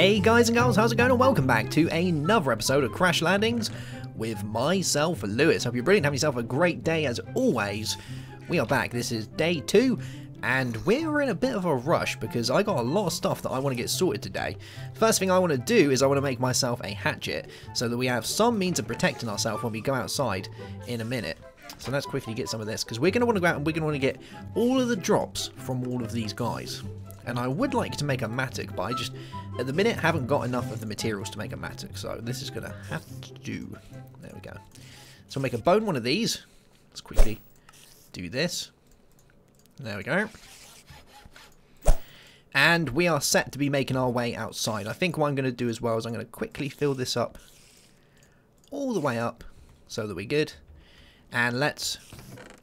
Hey guys and girls, how's it going? And welcome back to another episode of Crash Landings with myself, Lewis. Hope you're brilliant, having yourself a great day as always. We are back, this is day 2, and we're in a bit of a rush because I got a lot of stuff that I want to get sorted today. First thing I want to do is I want to make myself a hatchet so that we have some means of protecting ourselves when we go outside in a minute. So let's quickly get some of this, because we're going to want to go out and we're going to want to get all of the drops from all of these guys. And I would like to make a mattock, but I just, at the minute, haven't got enough of the materials to make a mattock. So this is going to have to do. There we go. So I'll make a bone one of these. Let's quickly do this. There we go. And we are set to be making our way outside. I think what I'm going to do as well is I'm going to quickly fill this up all the way up so that we're good. And let's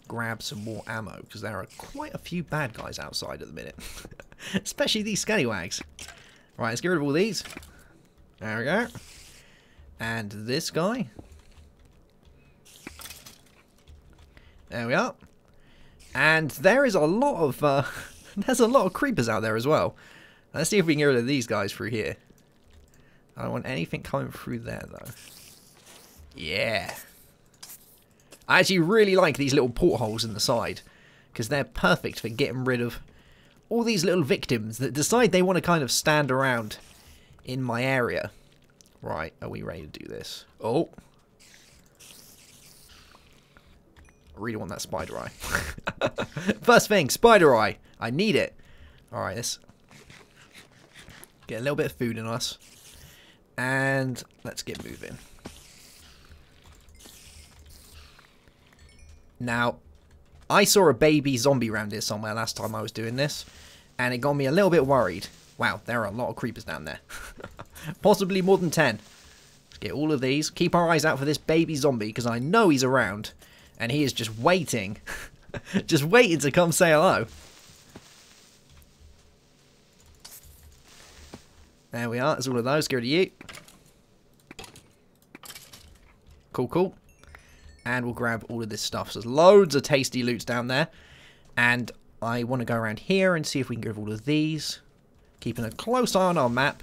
grab some more ammo, because there are quite a few bad guys outside at the minute. Especially these scallywags. Right, let's get rid of all these. There we go. And this guy. There we are. And there is a lot of there's a lot of creepers out there as well. Let's see if we can get rid of these guys through here. I don't want anything coming through there though. Yeah. I actually really like these little portholes in the side, because they're perfect for getting rid of all these little victims that decide they want to kind of stand around in my area. Right, are we ready to do this? Oh. I really want that spider eye. First thing, spider eye. I need it. Alright, let's get a little bit of food in us. And let's get moving. Now, I saw a baby zombie around here somewhere last time I was doing this, and it got me a little bit worried. Wow, there are a lot of creepers down there. Possibly more than 10. Let's get all of these. Keep our eyes out for this baby zombie, because I know he's around, and he is just waiting. Just waiting to come say hello. There we are, there's all of those. Get rid of you. Cool, cool. And we'll grab all of this stuff. So there's loads of tasty loots down there. And I want to go around here and see if we can get rid of all of these. Keeping a close eye on our map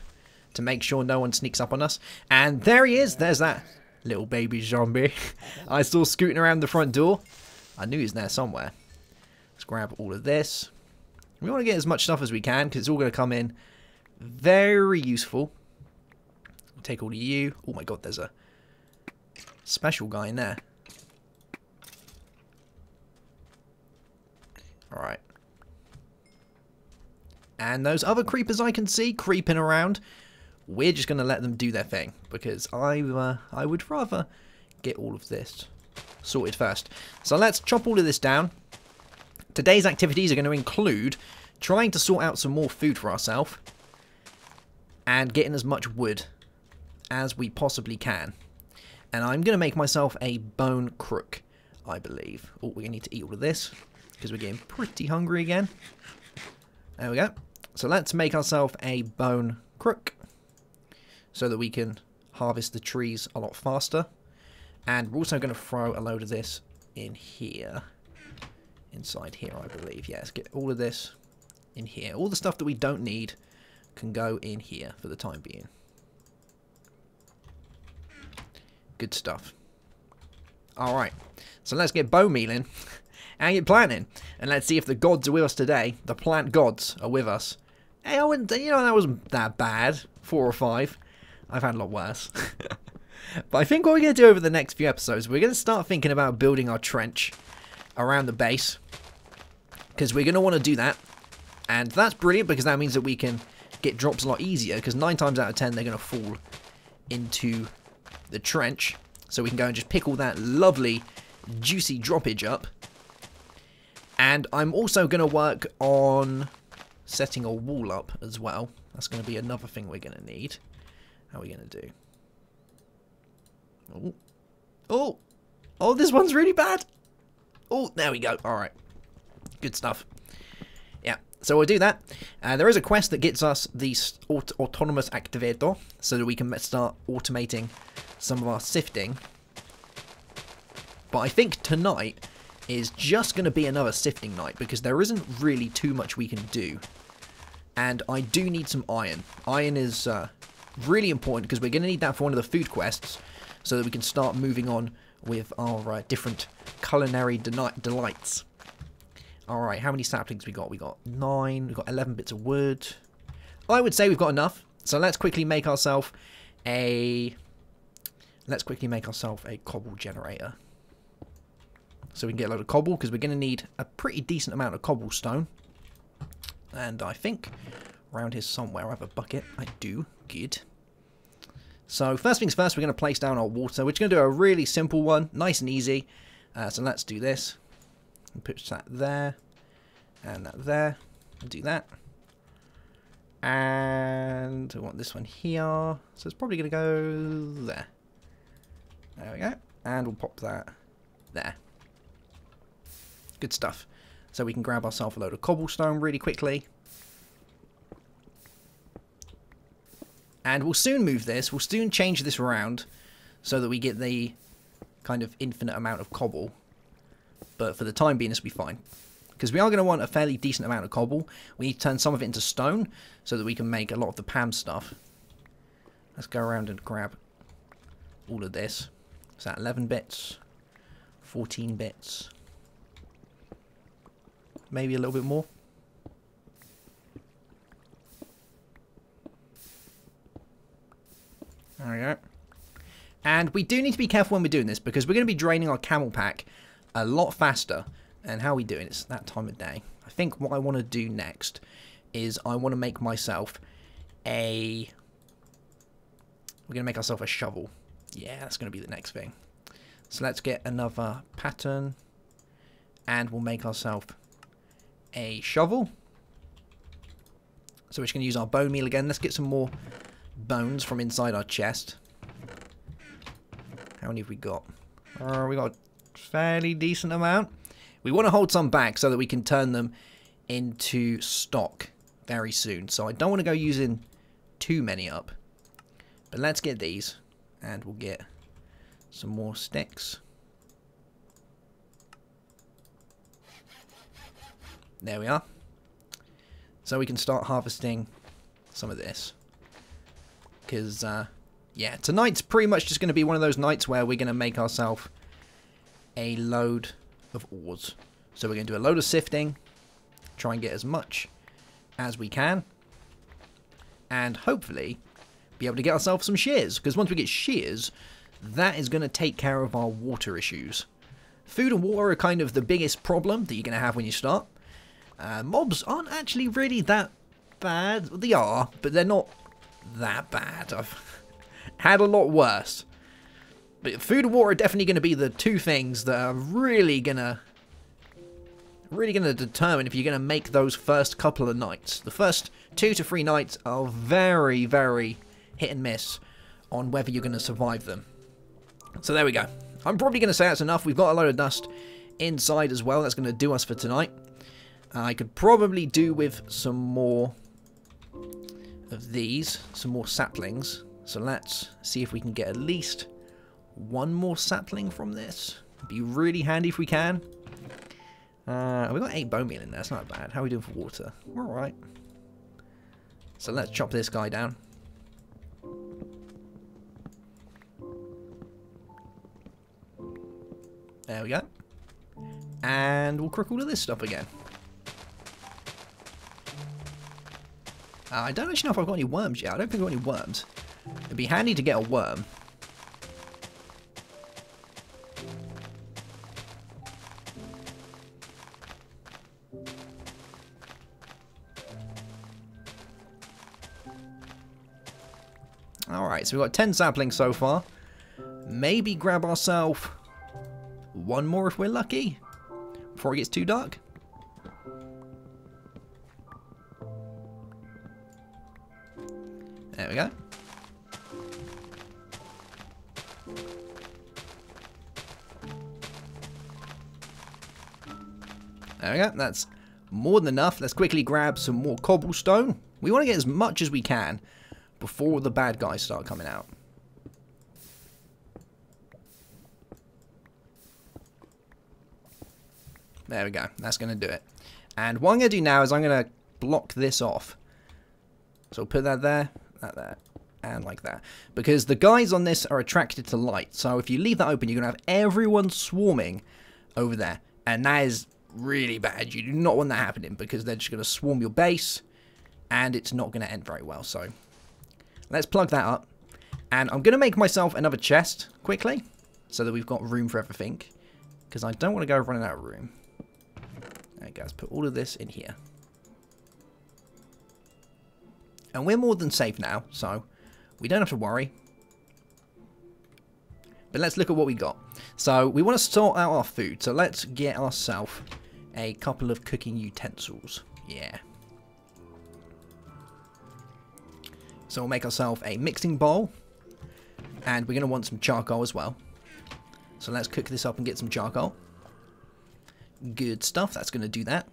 to make sure no one sneaks up on us. And there he is. There's that little baby zombie I saw scooting around the front door. I knew he was there somewhere. Let's grab all of this. We want to get as much stuff as we can, because it's all going to come in very useful. We'll take all of you. Oh my god, there's a special guy in there. Alright. And those other creepers I can see creeping around, we're just going to let them do their thing, because I would rather get all of this sorted first. So let's chop all of this down. Today's activities are going to include trying to sort out some more food for ourselves and getting as much wood as we possibly can. And I'm going to make myself a bone crook, I believe. Oh, we're going to need to eat all of this, because we're getting pretty hungry again. There we go. So let's make ourselves a bone crook, so that we can harvest the trees a lot faster. And we're also going to throw a load of this in here. Inside here, I believe. Yeah, let's get all of this in here. All the stuff that we don't need can go in here for the time being. Good stuff. Alright, so let's get bone mealing and get planting. And let's see if the gods are with us today. The plant gods are with us. Hey, I wouldn't, you know, that wasn't that bad. 4 or 5. I've had a lot worse. But I think what we're going to do over the next few episodes, we're going to start thinking about building our trench around the base. Because we're going to want to do that. And that's brilliant, because that means that we can get drops a lot easier. Because 9 times out of 10, they're going to fall into the trench, so we can go and just pick all that lovely juicy droppage up. And I'm also going to work on setting a wall up as well. That's going to be another thing we're going to need. How are we going to do? Oh, oh, oh, this one's really bad. Oh, there we go. All right, good stuff. Yeah, so we'll do that. There is a quest that gets us the autonomous activator, so that we can start automating some of our sifting. But I think tonight is just going to be another sifting night, because there isn't really too much we can do. And I do need some iron. Iron is Really important, because we're going to need that for one of the food quests, so that we can start moving on with our different culinary delights. Alright, how many saplings we got? We got 9, we got 11 bits of wood. I would say we've got enough, so let's quickly make ourselves a... cobble generator. So we can get a load of cobble, because we're going to need a pretty decent amount of cobblestone. And I think around here somewhere I have a bucket. I do. Good. So first things first, we're going to place down our water. We're just going to do a really simple one, nice and easy. So let's do this. And put that there. And that there. And do that. And we want this one here. So it's probably going to go there. There we go. And we'll pop that there. Good stuff. So we can grab ourselves a load of cobblestone really quickly. And we'll soon move this. We'll soon change this around so that we get the kind of infinite amount of cobble. But for the time being, this will be fine. Because we are going to want a fairly decent amount of cobble. We need to turn some of it into stone so that we can make a lot of the Pam stuff. Let's go around and grab all of this. Is that 11 bits? 14 bits? Maybe a little bit more. There we go. And we do need to be careful when we're doing this, because we're going to be draining our camel pack a lot faster. And how are we doing? It's that time of day. I think what I want to do next is I want to make myself a... We're going to make ourselves a shovel. Yeah, that's going to be the next thing. So let's get another pattern. And we'll make ourselves a shovel. So we're just going to use our bone meal again. Let's get some more bones from inside our chest. How many have we got? We got a fairly decent amount. We want to hold some back so that we can turn them into stock very soon. So I don't want to go using too many up. But let's get these. And we'll get some more sticks. There we are. So we can start harvesting some of this. Because, yeah, tonight's pretty much just going to be one of those nights where we're going to make ourselves a load of ores. So we're going to do a load of sifting. Try and get as much as we can. And hopefully be able to get ourselves some shears. Because once we get shears, that is going to take care of our water issues. Food and water are kind of the biggest problem that you're going to have when you start. Mobs aren't actually really that bad. They are, but they're not that bad. I've had a lot worse. But food and water are definitely going to be the two things that are really gonna determine if you're going to make those first couple of nights. The first 2 to 3 nights are very, very hit and miss on whether you're going to survive them. So there we go. I'm probably going to say that's enough. We've got a load of dust inside as well. That's going to do us for tonight. I could probably do with some more of these, some more saplings. So let's see if we can get at least one more sapling from this. It'd be really handy if we can. We've got 8 bone meal in there. That's not bad. How are we doing for water? We're alright. So let's chop this guy down. There we go. And we'll cook all of this stuff again. I don't actually know if I've got any worms yet. I don't think I've got any worms. It'd be handy to get a worm. Alright, so we've got 10 saplings so far. Maybe grab ourselves one more if we're lucky, before it gets too dark. There we go. There we go. That's more than enough. Let's quickly grab some more cobblestone. We want to get as much as we can before the bad guys start coming out. There we go. That's going to do it. And what I'm going to do now is I'm going to block this off. So put that there, that there. and like that. Because the guys on this are attracted to light. So if you leave that open, you're going to have everyone swarming over there. And that is really bad. You do not want that happening because they're just going to swarm your base. And it's not going to end very well. So let's plug that up. And I'm going to make myself another chest quickly. So that we've got room for everything. Because I don't want to go running out of room. Alright guys, put all of this in here. And we're more than safe now, so we don't have to worry. But let's look at what we got. So we want to sort out our food. So let's get ourselves a couple of cooking utensils. Yeah. So we'll make ourselves a mixing bowl. And we're going to want some charcoal as well. So let's cook this up and get some charcoal. Good stuff. That's going to do that.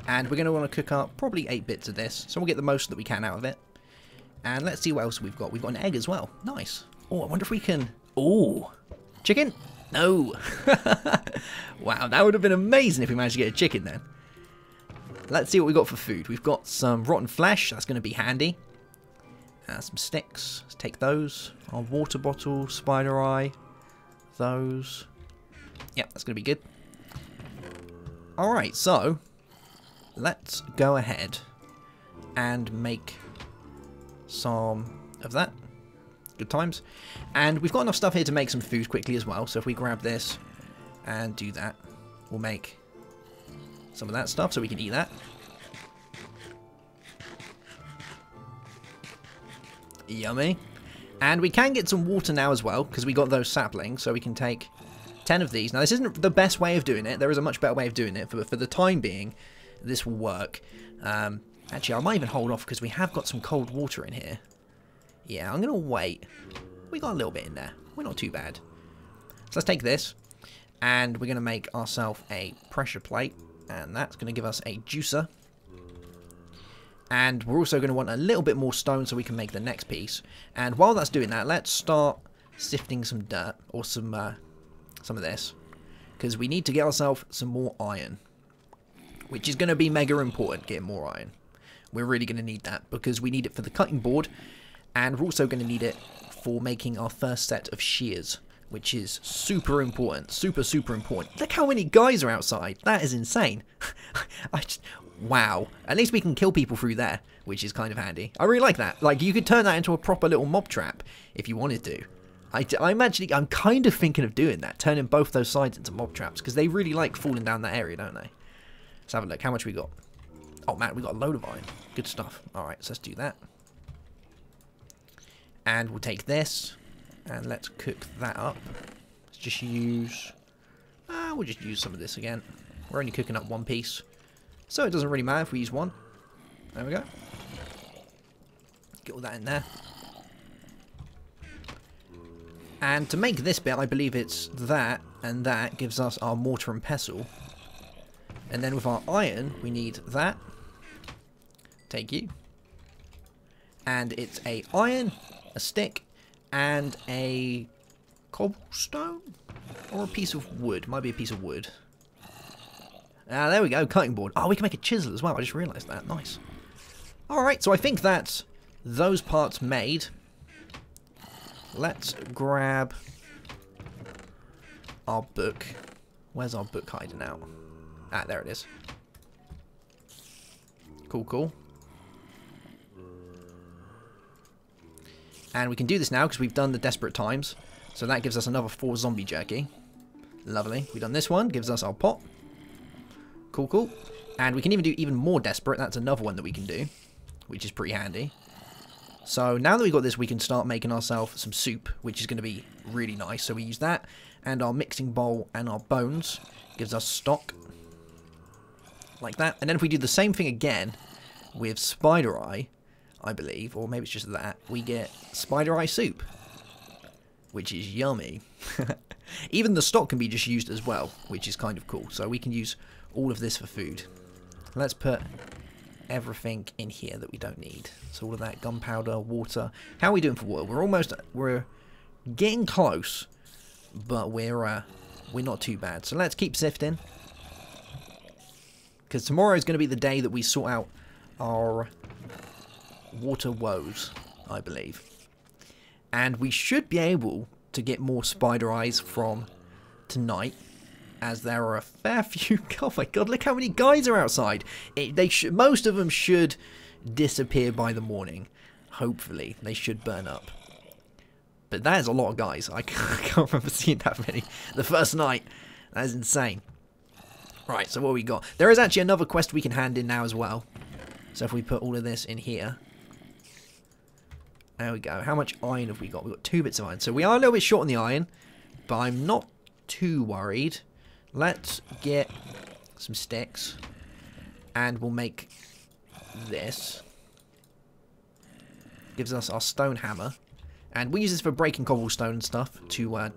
And we're going to want to cook up probably 8 bits of this. So we'll get the most that we can out of it. And let's see what else we've got. We've got an egg as well. Nice. Oh, I wonder if we can... Oh, chicken? No. Wow, that would have been amazing if we managed to get a chicken then. Let's see what we've got for food. We've got some rotten flesh. That's going to be handy. Some sticks. Let's take those. Our water bottle, spider eye. Those. Yep, that's going to be good. Alright, so... let's go ahead and make some of that. Good times. And we've got enough stuff here to make some food quickly as well. So if we grab this and do that, we'll make some of that stuff so we can eat that. Yummy. And we can get some water now as well because we got those saplings. So we can take 10 of these. Now this isn't the best way of doing it. There is a much better way of doing it. For the time being, this will work. Actually, I might even hold off because we have got some cold water in here. Yeah, I'm going to wait. We got a little bit in there. We're not too bad. So let's take this. And we're going to make ourselves a pressure plate. And that's going to give us a juicer. And we're also going to want a little bit more stone so we can make the next piece. And while that's doing that, let's start sifting some dirt. Or some of this. Because we need to get ourselves some more iron. Which is going to be mega important, getting more iron. We're really going to need that because we need it for the cutting board. And we're also going to need it for making our first set of shears. Which is super important. Super, super important. Look how many guys are outside. That is insane. Wow. At least we can kill people through there. Which is kind of handy. I really like that. Like, you could turn that into a proper little mob trap if you wanted to. I'm kind of thinking of doing that. Turning both those sides into mob traps. Because they really like falling down that area, don't they? Let's have a look. How much we got? Oh, man, we got a load of iron. Good stuff. Alright, so let's do that. And we'll take this. And let's cook that up. Let's just use... we'll just use some of this again. We're only cooking up one piece. So it doesn't really matter if we use one. There we go. Get all that in there. And to make this bit, I believe it's that and that gives us our mortar and pestle. And then with our iron, we need that. Take you. And it's a iron, a stick, and a cobblestone? Or a piece of wood. Might be a piece of wood. There we go, cutting board. Oh, we can make a chisel as well. I just realised that. Nice. Alright, so I think that's those parts made. Let's grab our book. Where's our book hiding out? Ah, there it is. Cool, cool. And we can do this now because we've done the Desperate Times. So that gives us another 4 zombie jerky. Lovely. We've done this one. Gives us our pot. Cool, cool. And we can even do even more Desperate. That's another one that we can do. Which is pretty handy. So now that we've got this, we can start making ourselves some soup. Which is going to be really nice. So we use that. And our mixing bowl and our bones. Gives us stock. Like that. And then if we do the same thing again with Spider Eye, I believe, or maybe it's just that, we get Spider Eye soup, which is yummy. Even the stock can be just used as well, which is kind of cool. So we can use all of this for food. Let's put everything in here that we don't need. So all of that gunpowder, water. How are we doing for water? We're getting close, but we're not too bad. So let's keep sifting. Because tomorrow is going to be the day that we sort out our water woes. I believe. And we should be able to get more spider eyes from tonight, as there are a fair few. Oh my god, look how many guys are outside. Most of them should disappear by the morning. Hopefully, they should burn up. But that is a lot of guys. I can't remember seeing that many the first night. That is insane. Right, so what we got? There is actually another quest we can hand in now as well. So if we put all of this in here. There we go. How much iron have we got? We've got 2 bits of iron. So we are a little bit short on the iron, but I'm not too worried. Let's get some sticks. And we'll make this. Gives us our stone hammer. And we use this for breaking cobblestone and stuff to add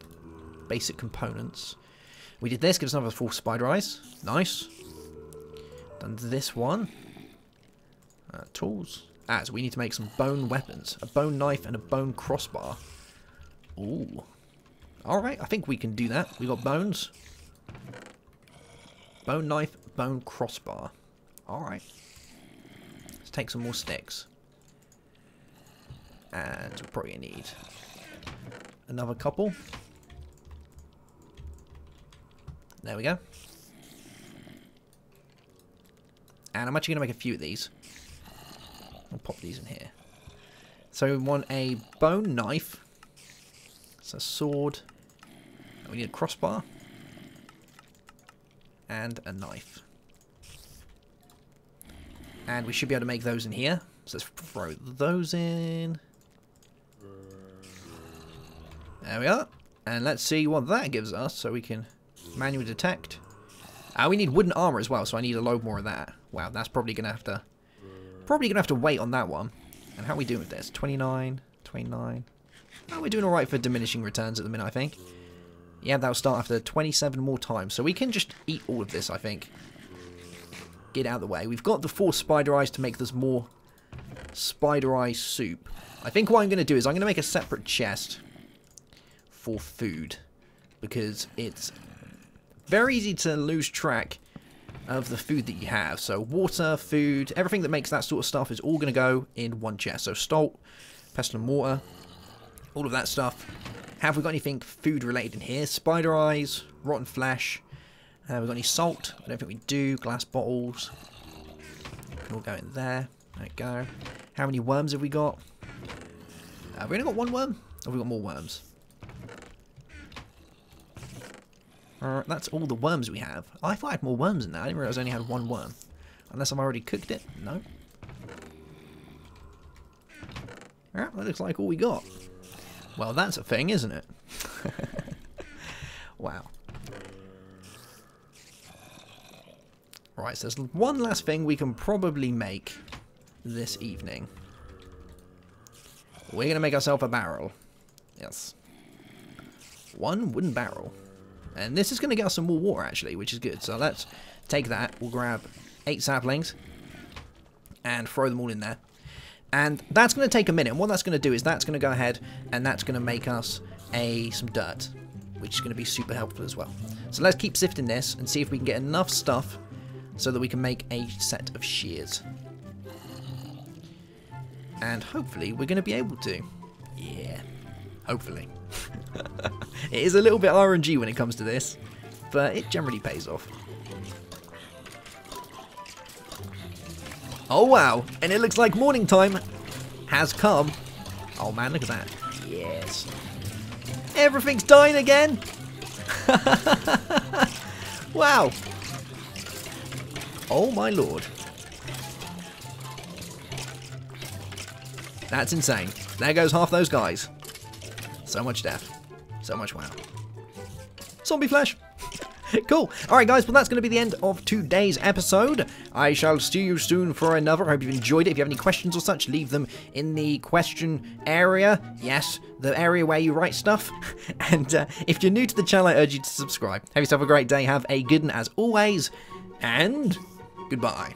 basic components. We did this, gives us another 4 spider eyes. Nice. Done this one. Tools. So we need to make some bone weapons. A bone knife and a bone crossbar. Ooh. Alright, I think we can do that. We got bones. Bone knife, bone crossbar. Alright. Let's take some more sticks. And we'll probably need another couple. There we go. And I'm actually going to make a few of these. I'll pop these in here. So we want a bone knife. It's a sword. We need a crossbar. And a knife. And we should be able to make those in here. So let's throw those in. There we are. And let's see what that gives us so we can manually detect. We need wooden armor as well, so I need a load more of that. Wow, that's probably gonna have to wait on that one. And how are we doing with this? 29, 29. Oh, we're doing alright for diminishing returns at the minute, I think. Yeah, that'll start after 27 more times. So we can just eat all of this, I think. Get out of the way. We've got the 4 spider eyes to make this more spider eye soup. I think what I'm going to do is I'm going to make a separate chest for food. Because it's very easy to lose track of the food that you have. So water, food, everything that makes that sort of stuff is all going to go in one chest. So salt, pestle and mortar, all of that stuff. Have we got anything food related in here? Spider eyes, rotten flesh. We've got any salt? I don't think we do. Glass bottles. Can all go in there. There we go. How many worms have we got? Have we only got 1 worm? Or have we got more worms? That's all the worms we have. I thought I had more worms in there. I didn't realize I only had 1 worm. Unless I've already cooked it. No. That looks like all we got. Well, that's a thing, isn't it? Wow. Right, so there's one last thing we can probably make this evening. We're going to make ourselves a barrel. Yes. 1 wooden barrel. And this is going to get us some more water, actually, which is good. So let's take that. We'll grab 8 saplings and throw them all in there. And that's going to take a minute. And what that's going to do is that's going to go ahead and that's going to make us some dirt, which is going to be super helpful as well. So let's keep sifting this and see if we can get enough stuff so that we can make a set of shears. And hopefully we're going to be able to. Yeah, hopefully. It is a little bit RNG when it comes to this, but it generally pays off. Oh wow, and it looks like morning time has come. Oh man, look at that. Yes. Everything's dying again. Wow. Oh my lord. That's insane. There goes half those guys. So much death. So much wow. Zombie flesh. Cool. Alright guys, well that's going to be the end of today's episode. I shall see you soon for another. I hope you've enjoyed it. If you have any questions or such, leave them in the question area. Yes, the area where you write stuff. And if you're new to the channel, I urge you to subscribe. Have yourself a great day. Have a good one as always. And goodbye.